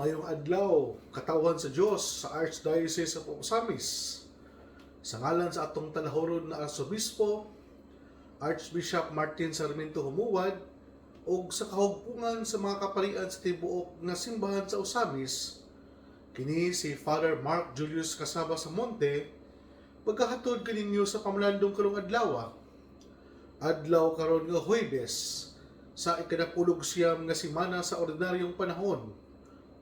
Mayong adlaw, katawan sa Dios sa Archdiocese of Osamis. Sa ngalan sa atong talahorod na Arsobispo, Archbishop Martin Sarmiento Humuad, ug sa kahugpungan sa mga kaparian sa tibuok nga simbahan sa Osamis, kini si Father Mark Julius Casaba sa Monte, pagkahatod kaninyo sa pamalandong karong adlaw. Adlaw karon nga Huwebes, sa ikadapulog siyam nga semana sa ordinaryong panahon,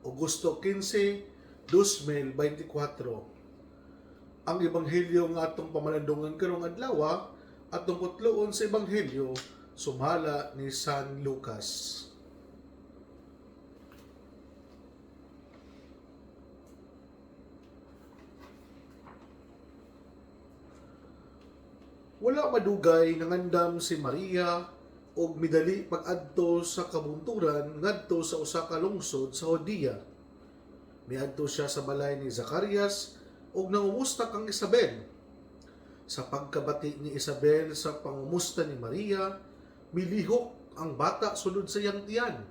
Agosto 15, 2024. Ang ebanghelyo nga atong pamalandungan karong adlaw atong putloon sa ebanghelyo sumala ni San Lucas. Wala madugay nangandam si Maria og midali pag-adto sa kabunturan ngadto sa usa ka lungsod sa Judea. Miadto siya sa balay ni Zacarias ug nangumusta kang Isabel. Sa pagkabati ni Isabel sa pangumusta ni Maria, milihok ang bata sulod sa iyang tiyan.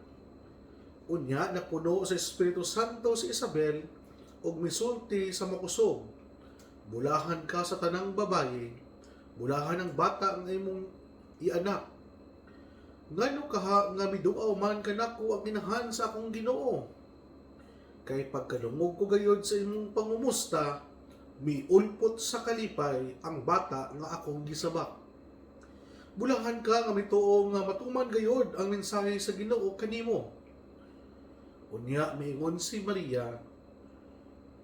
Unya napuno sa Espiritu Santo si Isabel ug misulti sa makusog. Bulahan ka sa tanang babaye, bulahan ang bata ang imong ianak. Ngano kaha nga miduaw man kanako ang ginahan sa akong Ginoo? Kay pagkalungog ko gayod sa imong pangumusta, miulpot sa kalipay ang bata nga akong gisabak. Bulahan ka nga mituo nga matuman gayod ang mensahe sa Ginoo kanimo. Unya miingon si Maria,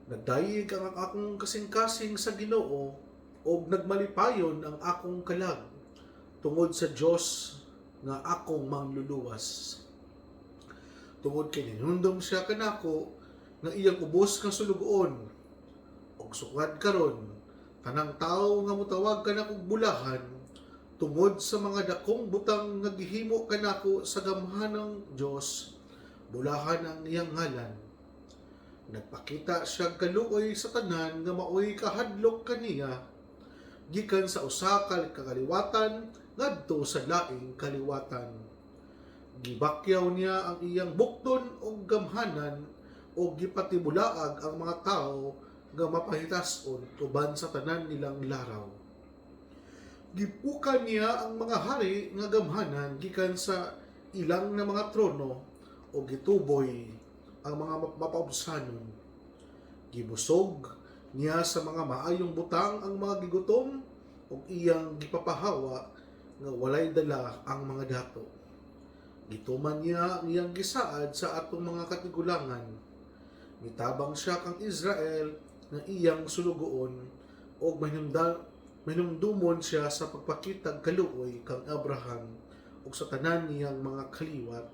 nagdayeg ang akong kasing-kasing sa Ginoo ug nagmalipayon ang akong kalag tungod sa Dios nga akong mangluluwas. Tungod kay ninundom siya kanako nga iyang ubos nga sulugoon og sukad karon tanang tawo nga mutawag kanako bulahan tungod sa mga dakong butang nga gihimo kanako sa gamhanang Dios, bulahan ang iyang ngalan. Nagpakita siya kaluoy sa tanan nga maoy kahadlok kaniya gikan sa usa ka kaliwatan ngadto sa laing kaliwatan. Gibakyaw niya ang iyang bukton ug gamhanan ug gipatibulaag ang mga tawo nga mapahitason uban sa tanan nilang laraw. Gipukan niya ang mga hari nga gamhanan gikan sa ilang na mga trono ug gituboy ang mga mapaubsanon. Gibusog niya sa mga maayong butang ang mga gigutom ug iyang gipapahawa nga walay dala ang mga dato. Gituman niya ang iyang gisaad sa atong mga katigulangan. Mitabang siya kang Israel nga iyang sulugoon ug mahinumdumon siya sa pagpakitag kaluoy kang Abraham ug sa tanan niyang mga kaliwat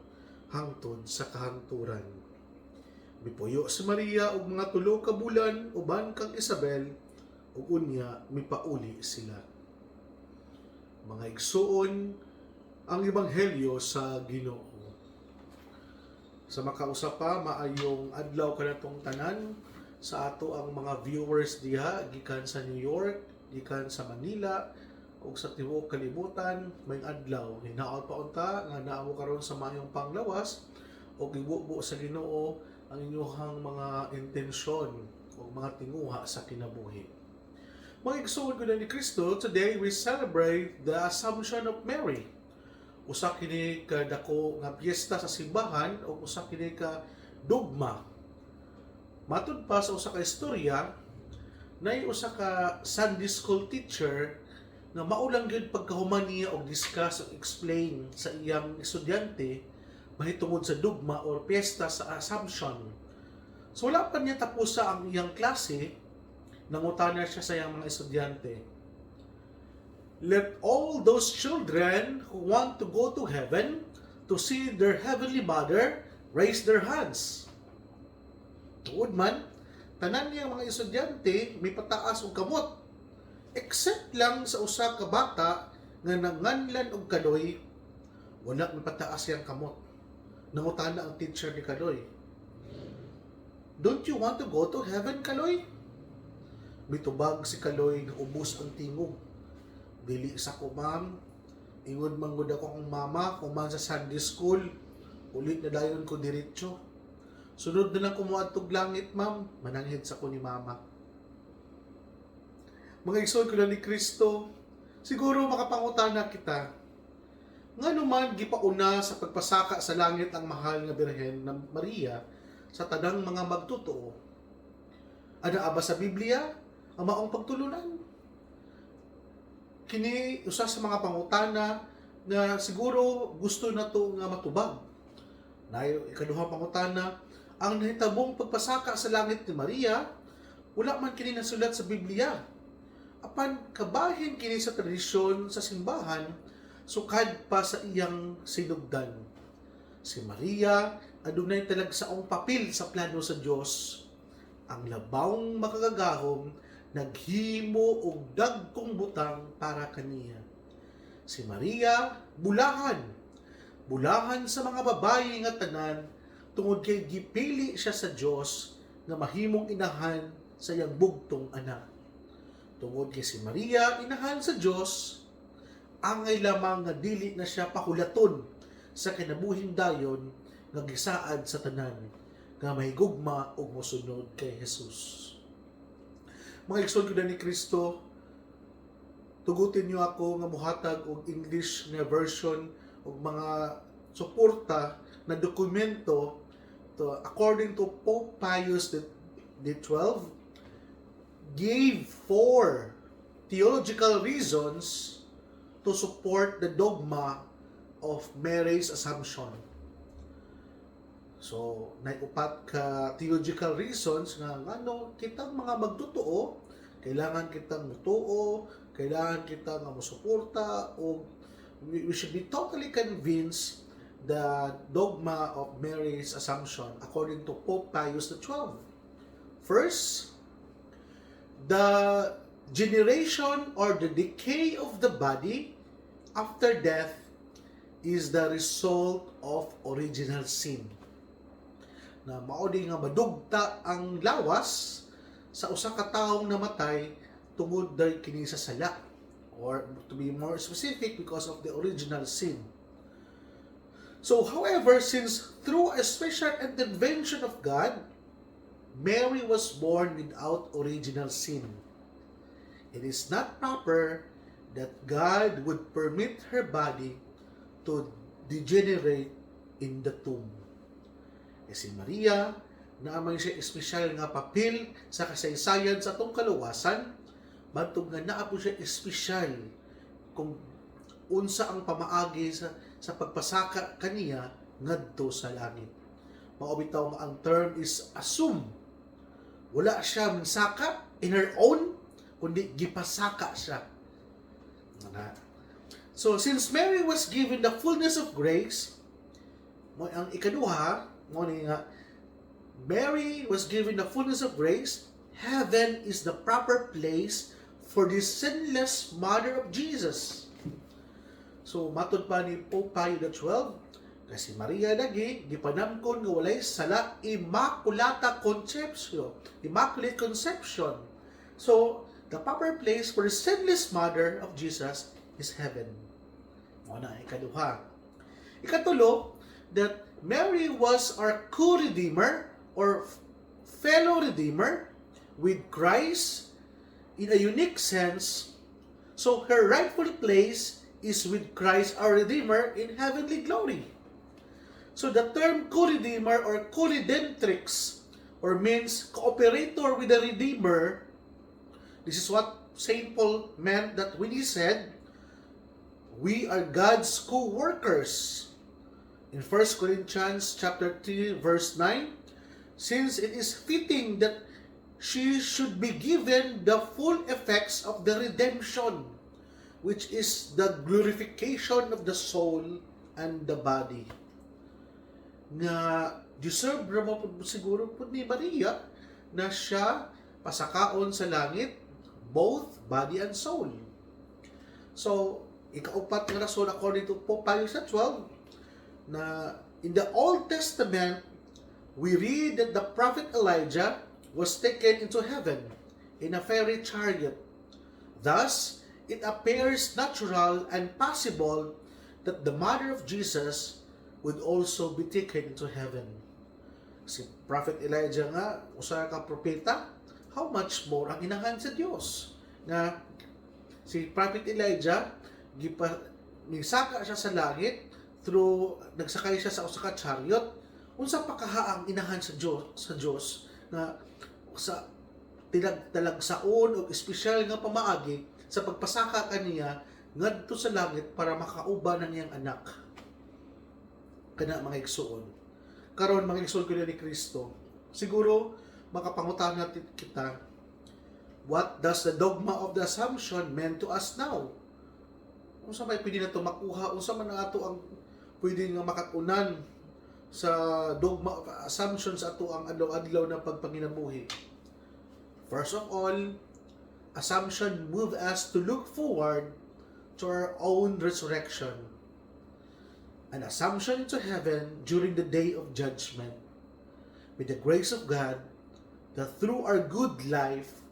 hangtod sa kahangturan. Mipuyo si Maria og mga 3 ka bulan uban kang Isabel ug unya mipauli sila. Mga igsuon, ang ebanghelyo sa Ginoo. Sa makausap pa, maayong adlaw kanatong tanan sa ato ang mga viewers diha gikan sa New York, gikan sa Manila ug sa tibuok kalibutan. May adlaw hinaot pa unta nga naamo karon sa mayong panglawas ug gibubo sa Ginoo ang inyong mga intensyon o mga tinguha sa kinabuhi. Mga igsoon ko na ni Kristo, today we celebrate the Assumption of Mary. Usa kini ka dako nga piyesta sa simbahan o usa kini ka dogma. Matud pa sa usa ka istorya, nay usa ka Sunday school teacher nga maulang gyud pagkahuman niya og discuss o explain sa iyang estudyante mahitungod sa dogma or piyesta sa Assumption. So wala pa niya tapos sa ang iyang klase, nangutana siya sa iyang mga estudyante. Let all those children who want to go to heaven to see their heavenly mother raise their hands. Tuod man, tanan niyang mga estudyante may pataas og kamot. Except lang sa usa ka bata nga nanganlan og kaloy, wala may pataas yang kamot. Nangutana ang teacher ni Kaloy, "Don't you want to go to heaven, Kaloy?" Mitubag si Kaloy nga ubos ang tingog. "Dili sa ko, ma'am. Ingod man gud ako akong mama, kung man sa Sunday school, ulit na dayon ko diretso." Sunod na lang kumuadtog langit, ma'am, mananghid sa ko ni mama. Mga igsoon ko ni Kristo, siguro makapangutana kita, nga naman gipauna sa pagpasaka sa langit ang mahal nga Birhen na Maria sa tanang mga magtotoo. Ada aba sa Biblia ang maong pagtulunan? Kini usa sa mga pangutana nga siguro gusto na to nga matubag. Nayo ikaduha pangutana, ang nahitabong pagpasaka sa langit ni Maria wala man kini nasulat sa Biblia. Apan kabahin kini sa tradisyon sa simbahan sukad pa sa iyang sinugdan. Si Maria adunay talagsaong papel sa plano sa Dios. Ang labawng makagagahom naghimo og dagkong butang para kaniya. Si Maria bulahan sa mga babayi nga tanan tungod kay gipili siya sa Dios nga mahimong inahan sa iyang bugtong anak. Tungod kay si Maria inahan sa Dios, angay lamang nga dili na siya pakulaton sa kinabuhing dayon nga gisaad sa tanan nga mahigugma ug mosunod kay Jesus. Mga igsoon ko ni Kristo, tugutin niyo ako nga muhatag og English nga version og mga suporta na dokumento to according to Pope Pius XII gave 4 theological reasons to support the dogma of Mary's Assumption. So, naiupat ka theological reasons nga ngano kitang mga magtotoo, kailangan kitang mutuo, kailangan kita nga musuporta o we should be totally convinced the dogma of Mary's Assumption according to Pope Pius XII. First, the generation or the decay of the body after death is the result of original sin. Na maudi nga madugta ang lawas sa usa ka tawong namatay tungod dahil kini sa sala, or to be more specific, because of the original sin. So, however, since through a special intervention of God, Mary was born without original sin, it is not proper that God would permit her body to degenerate in the tomb. Si Maria, naamang siya espesyal nga papel sa kasaysayan sa atong kaluwasan, bantog nga naa po siya espesyal kung unsa ang pamaagi sa pagpasaka kaniya ngadto sa langit. Maobitaw nga ang term is assume. Wala siya minsaka in her own, kundi gipasaka siya. So, since Mary was given the fullness of grace, ang ikaduha, Mary was given the fullness of grace, heaven is the proper place for the sinless mother of Jesus. So, matod pa ni Pope Pius XII, kasi Maria lagi, gipanamkon nga walay sala, Immaculate Conception. So, the proper place for the sinless mother of Jesus is heaven. Muna, ikaduha. Ikatulo, that Mary was our co-redeemer or fellow redeemer with Christ in a unique sense. So, her rightful place is with Christ our Redeemer in heavenly glory. So the term co-redeemer or co-redemptrix, or means cooperator with the Redeemer, this is what St. Paul meant that when he said, we are God's co-workers. In 1 Corinthians chapter 3 verse 9, since it is fitting that she should be given the full effects of the redemption, which is the glorification of the soul and the body. Nga deserve mo siguro po ni Maria na siya pasakaon sa langit, both body and soul. So, ikaupat nga rason according to Pope Pius XII, na in the Old Testament, we read that the prophet Elijah was taken into heaven in a fiery chariot. Thus, it appears natural and possible that the mother of Jesus would also be taken into heaven. Si Prophet Elijah nga, usa ka propeta, how much more ang inahan sa Dios. Nga si Prophet Elijah, misaka siya sa langit nagsakay siya sa usa ka chariot. Unsa pa kaha ang inahan sa Dios nga sa talagsaon o espesyal nga pamaagi sa pagpasaka kaniya ngadto sa langit para makauban ang iyang anak. Kana mga igsoon. Karon mga igsoon ko ni Kristo. Siguro makapangutan natin kita, what does the dogma of the Assumption mean to us now? Unsa may pwede na ito makuha? Unsa man na ato ang pwede nga makatunan sa dogma of Assumption sa ato ang adlaw-adlaw na pagpanginabuhi? First of all, Assumption move us to look forward to our own resurrection. An assumption to heaven during the day of judgment. With the grace of God, that through our good life,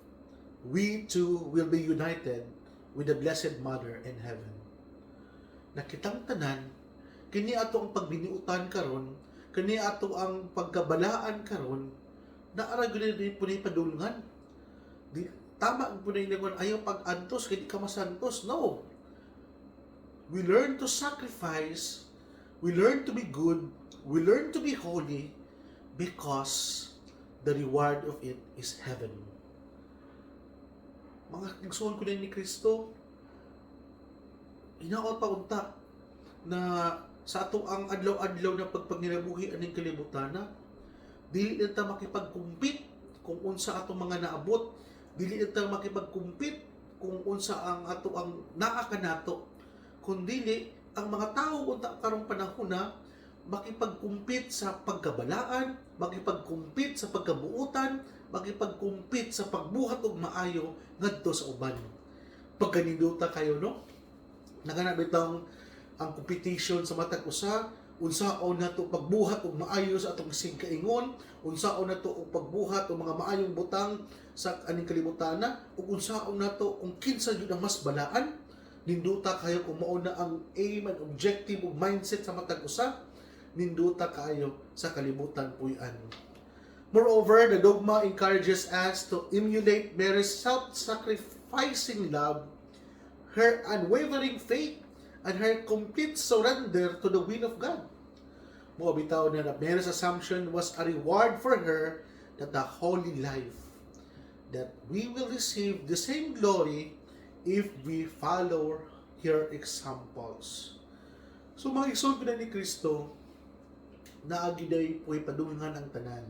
we too will be united with the Blessed Mother in heaven. Nakitang tanan, kini ato ang pagbiniutan karon, kini ato ang pagkabalaan karon, naara gyud ni puni padulngan. Di tama ang punay lingon ayaw pag-antos kay di ka masantos. No. We learn to sacrifice, we learn to be good, we learn to be holy because the reward of it is heaven. Mga igsoon ko ni Kristo, hinaot pa unta na sa ato ang adlaw-adlaw na pagpanginabuhi aning kalibutan na dili ta makipagkumpit kung unsa atong mga naabot, dili ta makipagkumpit kung unsa ang ato ang naa kanato, kundi ang mga tao unta karong panahon na makipagkumpit sa pagkabalaan, makipagkumpit sa pagkabuutan, makipagkumpit sa pagbuhat og maayo ngadto sa uban. Pagkaninduta kayo, no? Naganabitang ang competition sa matag usa, unsaon nato pagbuhat og maayo sa atong kaingon, unsaon nato og pagbuhat og mga maayong butang sa aning kalibutana, ug unsaon nato kung kinsa gyud ang mas balaan. Ninduta kayo kung mao na ang aim and objective ug mindset sa matag usa, ninduta kayo sa kalibutan puy-an. Moreover, the dogma encourages us to emulate Mary's self-sacrificing love, her unwavering faith, and her complete surrender to the will of God. Muabitaw na Mary's Assumption was a reward for her that the holy life, that we will receive the same glory if we follow her examples. So mga igsoon ko ni Kristo, naagiday po'y padulngan ang tanan.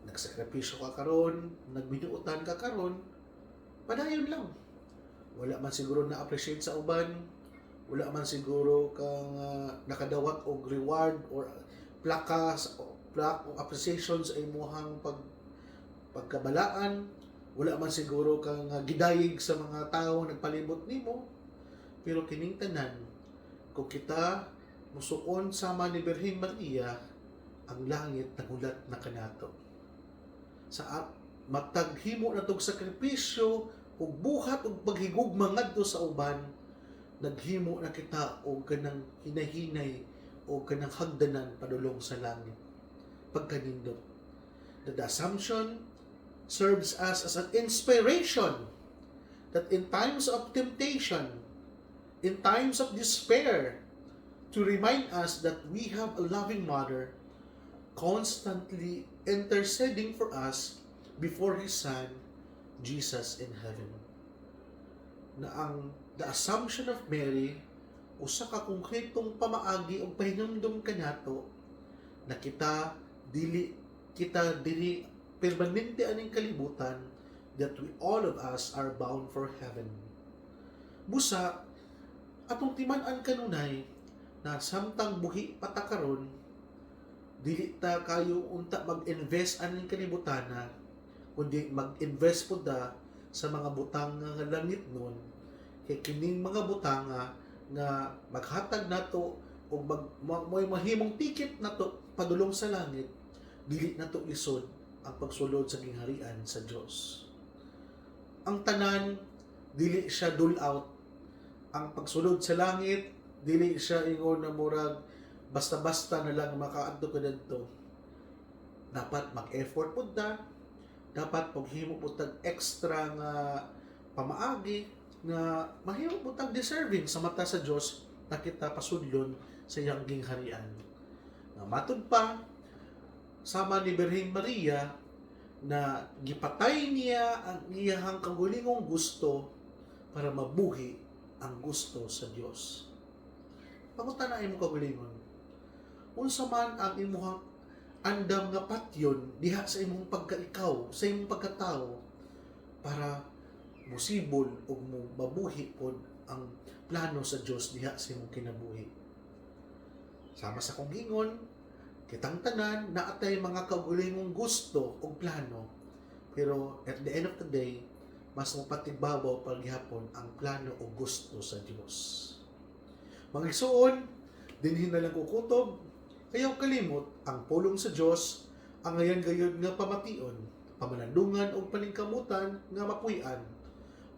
Nagsakripisyo ka karon, nagbinuutan ka karon, padayon lang. Wala man siguro na-appreciate sa uban, wala man siguro kang nakadawat og reward or plaque o appreciation sa imuhang pagkabalaan, wala man siguro kang gidayig sa mga tao nagpalibot nimo, pero kining tanan, kung kita musuon sama ni Birhen Maria, ang langit nagulat na kanato. Sa mataghimo na tog sakripisyo ug buhat ug paghigugma ngadto sa uban, naghimo na kita og kanang hinahinay o kanang hagdanan padulong sa langit. Pagkanindot, the Assumption serves us as an inspiration that in times of temptation, in times of despair, to remind us that we have a loving mother constantly interceding for us before His Son, Jesus in heaven. Na ang the Assumption of Mary, usa ka konkretong pamaagi o pahinumdum kanato na kita dili permanente aning kalibutan, that we all of us are bound for heaven. Busa, atong timan-an kanunay na samtang buhi patakaron, dili ta kayo unta mag-invest aning kalibutana, kundi mag-invest po da sa mga butang nga langit nun, kay kining mga butang nga maghatag nato o mahimong ticket nato padulong sa langit, dili nato lisod ang pagsulod sa gingharian sa Dios. Ang tanan, dili siya dole out. Ang pagsulod sa langit, dili siya ingon na murag basta-basta na lang makaadto ka dito. dapat mag-effort pud ta, dapat paghimo pud tag extra nga pamaagi nga mahimo pud tag deserving sa mata sa Dios na kita pasudlon sa iyang gingharian. Nga matud pa sama ni Birhen Maria na gipatay niya ang iyang kagulingong gusto para mabuhi ang gusto sa Dios. Pangutan na imo kagulingon. Unsa man ang imong andam nga patyon diha sa imong pagkaikaw, sa imong pagkatao para musibol ug mabuhi pod ang plano sa Dios diha sa imong kinabuhi. Sama sa kong gingon, kitang tanan naatay mga kagulingong gusto o plano, pero at the end of the day mas mapatigbabaw paghihapon ang plano o gusto sa Dios. Mga igsoon, dinhin na lang kukutob, ayaw kalimot ang pulong sa Dios, ang ngayon gayud nga pamation, pamanandungan o paningkamutan nga mapuy-an.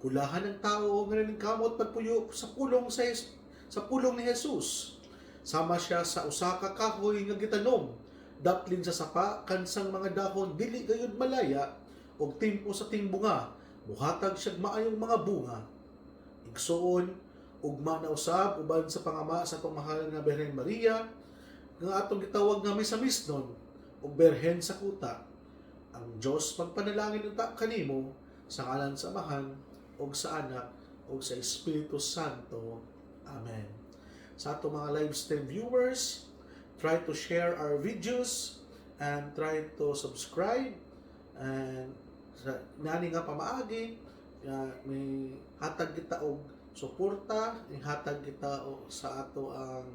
Kulahan ng tao nga naningkamot pagpuyo sa pulong sa pulong ni Jesus. Sama siya sa usa ka kahoy nga gitanom, daplin sa sapa kansang mga dahon dili gayud malaya og timpo sa timbunga, buhatag siya maayong mga bunga. Igsoon, ugma na usab uban sa pangama sa pamahalan nga Birhen Maria, nga atong gitawag nga misamisnon ug Birhen sa kuta. Ang Dios magpanalangin unta kanimo sa ngalan sa Amahan ug sa Anak ug sa Espiritu Santo. Amen. Sa atong mga live stream viewers, try to share our videos and try to subscribe, and sa nani nga pamaagi may hatag kita og suporta, may hatag kita sa ato ang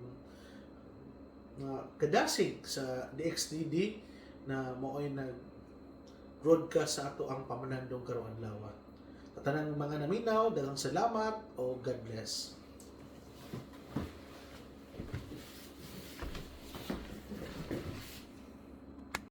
kadasig sa DXTD na mo'y nag-broadcast sa ato ang pamanandong karon adlaw. Tatanang mga naminaw, daghang salamat o God bless.